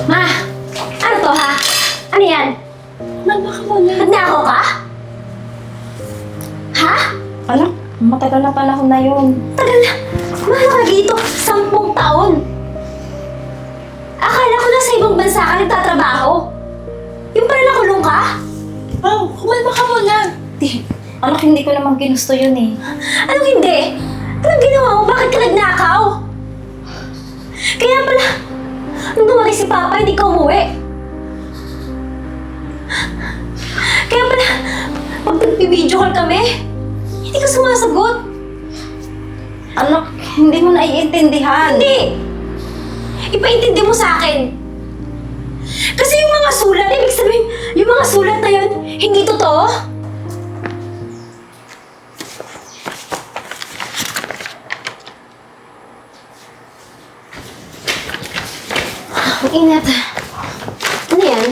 Ma! Ano to, ha? Ano yan? Ma, baka muna. Nagnakaw ka? Ha? Anak, matagal na panahon na yun. Tagal na. Mahal ka dito. 10 taon. Akala ko na sa ibang bansa ka nagtatrabaho. Yung pala nakulong ka? Oh, kumalma ka muna. Anak, hindi ko naman ginusto yun eh. Anong hindi? Anong ginawa mo? Bakit ka nagnakaw? Kaya pala, nung dumating si Papa, hindi ka umuwi. Kaya pala, pag nag-video call kami, hindi ka sumasagot. Anak, hindi mo naiintindihan. Hindi! Ipaintindi mo sa akin. Kasi yung mga sulat, ibig sabihin, yung mga sulat na yun, hindi totoo. Ang inat. Ano yan?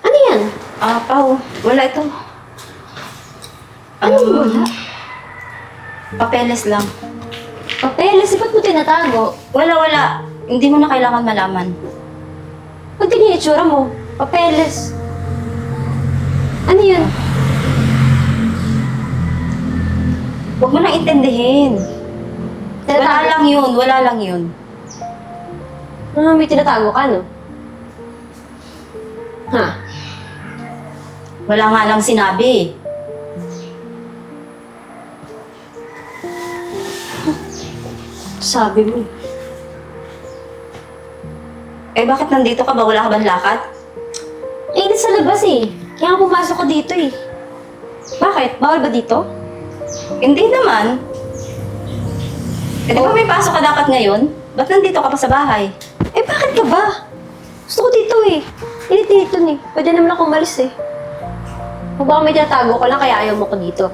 Ano yan? Pao, wala ito. Ano wala? Papeles lang. Papeles, ba't mo tinatago? Wala. Hindi mo na kailangan malaman. Ba't ganyan yung itsura mo? Papeles. Ano yun? Huwag mo na intindihin. Wala lang yun. May tinatago ka, no? Ha? Wala nga lang sinabi. Sabi mo. Eh, bakit nandito ka ba? Wala ka bang lakad? Eh, sa labas eh. Kaya nga pumasok ko dito eh. Bakit? Bawal ba dito? Hindi naman. Eh, di ba may pasok ka dapat ngayon? Ba't nandito ka pa sa bahay? Eh, bakit ka ba? Gusto ko dito eh. Init-init dun eh. Pwede naman ako umalis eh. O baka may tinatago ko lang kaya ayaw mo ko dito.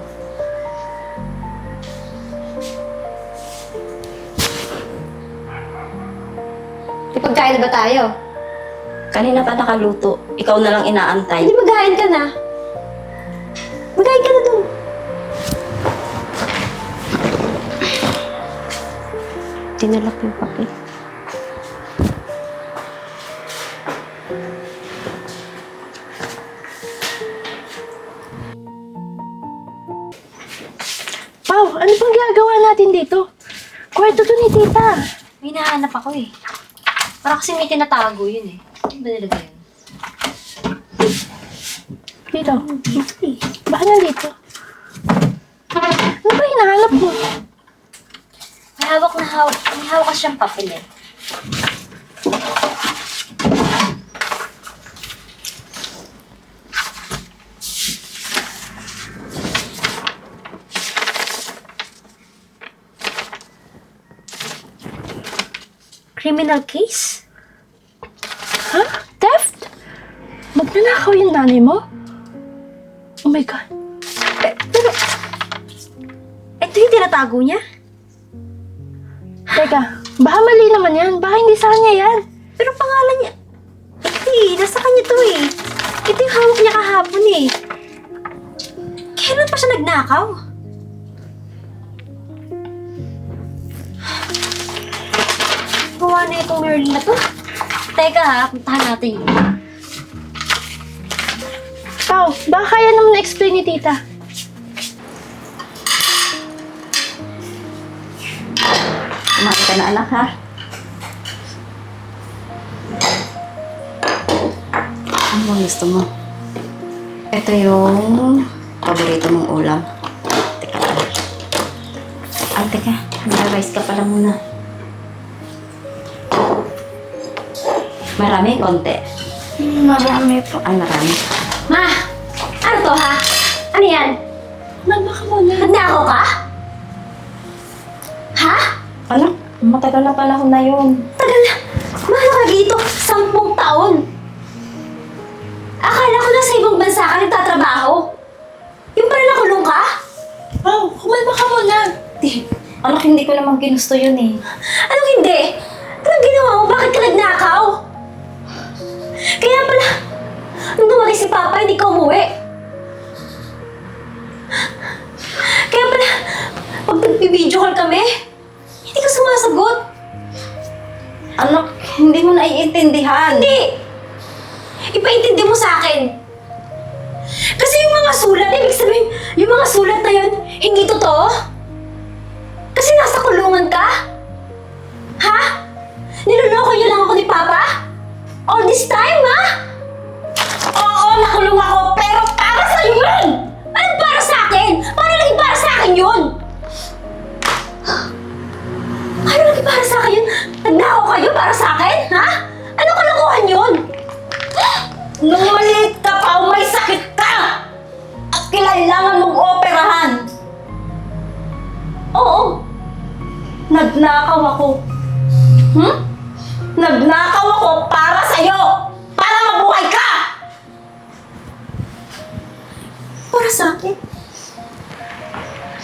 May pagkain na ba tayo? Kanina pa nakaluto. Ikaw na lang inaantay. Hindi maghain ka na. Maghain ka na dun. Tinalak yung papel. Pao, ano pang ginagawa natin dito? Kwarto to ni tita. May nahanap ako eh. Para kasi may tinatago yun eh. Ano ba nilagay yun? Dito. Baka nandito. Ano ba hinahanap mo? May hawak kasi siyang papel eh. Criminal case? Ha? Theft? Magnanakaw yung nanay mo? Oh my God. Pero, ito yung tinatago niya? Teka, baka mali naman yan. Baka hindi sa kanya yan. Pero pangalan niya, nasa kanya to eh. Ito yung hawak niya kahapon eh. Kailan pa siya nagnakaw? Gawa na itong Merlin na to. Teka ha, puntahan natin yun. Pao, baka kaya naman na-explain ni tita. Kumain ka na anak ha? Ano bang gusto mo? Ito yung paborito mong ulam. Teka pala. Teka. Mag-rice ka pala muna. Marami, konti. Marami po. Ay, marami. Ma! Ano to ha? Ano yan? Ma, baka muna. Nagnakaw ka? Ha? Anak, matagal na panahon na yun. Tagal na. Mahal ka dito. 10 taon. Akala ko na sa ibang bansa ka nagtatrabaho. Yung pala nakulong ka? Oh, kumalma ka muna. Anak, hindi ko naman ginusto yun eh. Anong hindi? Anong ginawa mo? Bakit ka nagnakaw? Kaya pala, nung dumating si Papa, hindi ka umuwi. Kaya pala, pag nag-video call kami, hindi ka sumasagot. Anak, hindi mo naiintindihan. maintindihan. Hindi! Ipaintindi mo sa akin. Kasi yung mga sulat, ibig sabihin, yung mga sulat na yun, hindi totoo? Kasi nasa kulungan ka? Ha? Niloloko niyo lang ako ni Papa? All this time, ha? Oo, nakulong ako, pero para sa'yo yun! Anong para sa akin? Paano naging para sa akin yun? Paano naging para sa akin yun? Nagnakaw kayo para sa akin, ha? Ano kalokohan yun? Nung maliit ka pa, may sakit ka! At kailangan mong operahan. Oo. Nagnakaw ako. Nagnakaw ako para sa'yo! Para mabuhay ka! Para sa akin?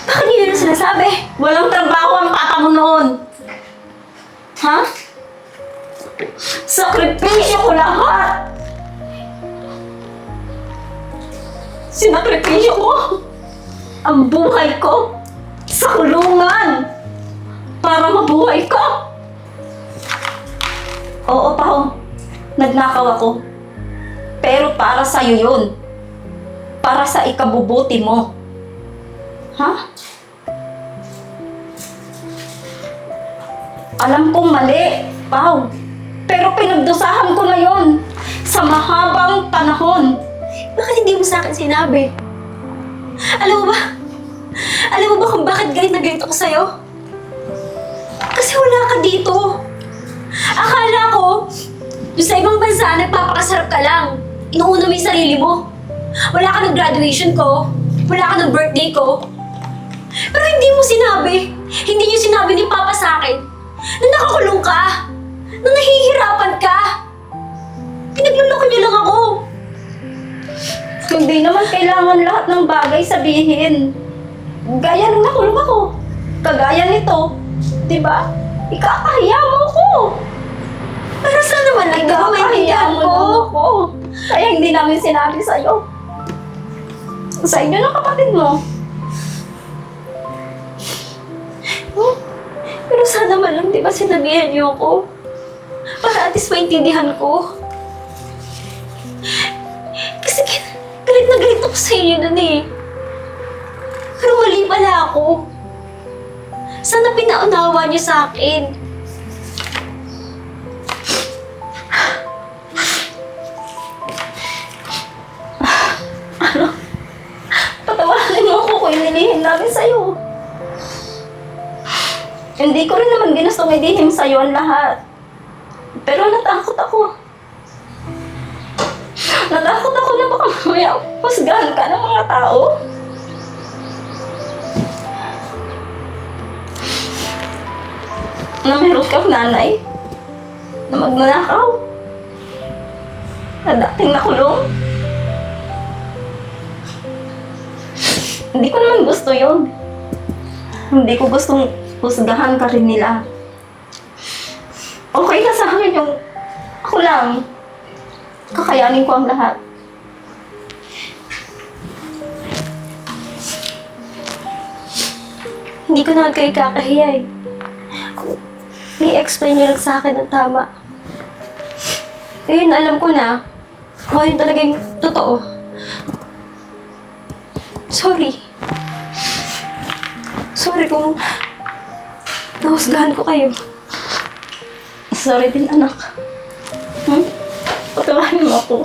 Bakit yun ang sinasabi? Walang trabaho ang papa mo noon. Ha? Sakripisyo ko lahat! Sinakripisyo ko ang buhay ko sa kulungan para mabuhay ka. Oo, Pao. Nagnakaw ako. Pero para sa'yo yun. Para sa ikabubuti mo. Ha? Alam kong mali, Pao. Pero pinagdusahan ko na yon sa mahabang panahon. Bakit hindi mo sa akin sinabi? Alam mo ba? Alam mo ba kung bakit galit na galit ako sa'yo? Kasi wala ka dito. Akala ko, yung sa ibang bansa, nagpapakasarap ka lang. Inuuna mo yung sarili mo. Wala ka ng graduation ko. Wala ka ng birthday ko. Pero hindi mo sinabi. Hindi niyo sinabi ni Papa sa akin na nakakulong ka. Na nahihirapan ka. Pinagluloko niyo lang ako. Hindi naman kailangan lahat ng bagay sabihin. Gaya nung nakulong ako. Kagaya nito. Diba? Ikakahiya mo ko. Pero saan naman lang di ba maintindihan ko? Ako. Kaya hindi namin sinabi sa'yo. Sa inyo ng kapatid mo. Pero sana naman lang, di ba sinabihan niyo ako? Para at least maintindihan ko. Kasi galit na galit ako sa inyo nun eh. Pero mali pala ako. Sana pinaunawa niyo sa akin. Patawarin mo ako kung inilihim namin sa'yo. Hindi ko rin naman ginustong ilihim sa'yo ang lahat. Pero natakot ako. Natakot ako na baka mamaya husgahan ka ng mga tao. Na meron kang nanay na magnanakaw. Na dating nakulong. Hindi ko naman gusto yun. Hindi ko gustong husgahan ka rin nila. Okay na sa akin yung ako lang. Kakayanin ko ang lahat. Hindi ko naman kayo kakahiya eh. Kung i-explain niyo lang sa akin ng tama. Ngayon, alam ko na kung yun talaga yung totoo. Sorry. Sorry kung nahusgahan ko kayo. Sorry din, anak. Patawarin mo ako.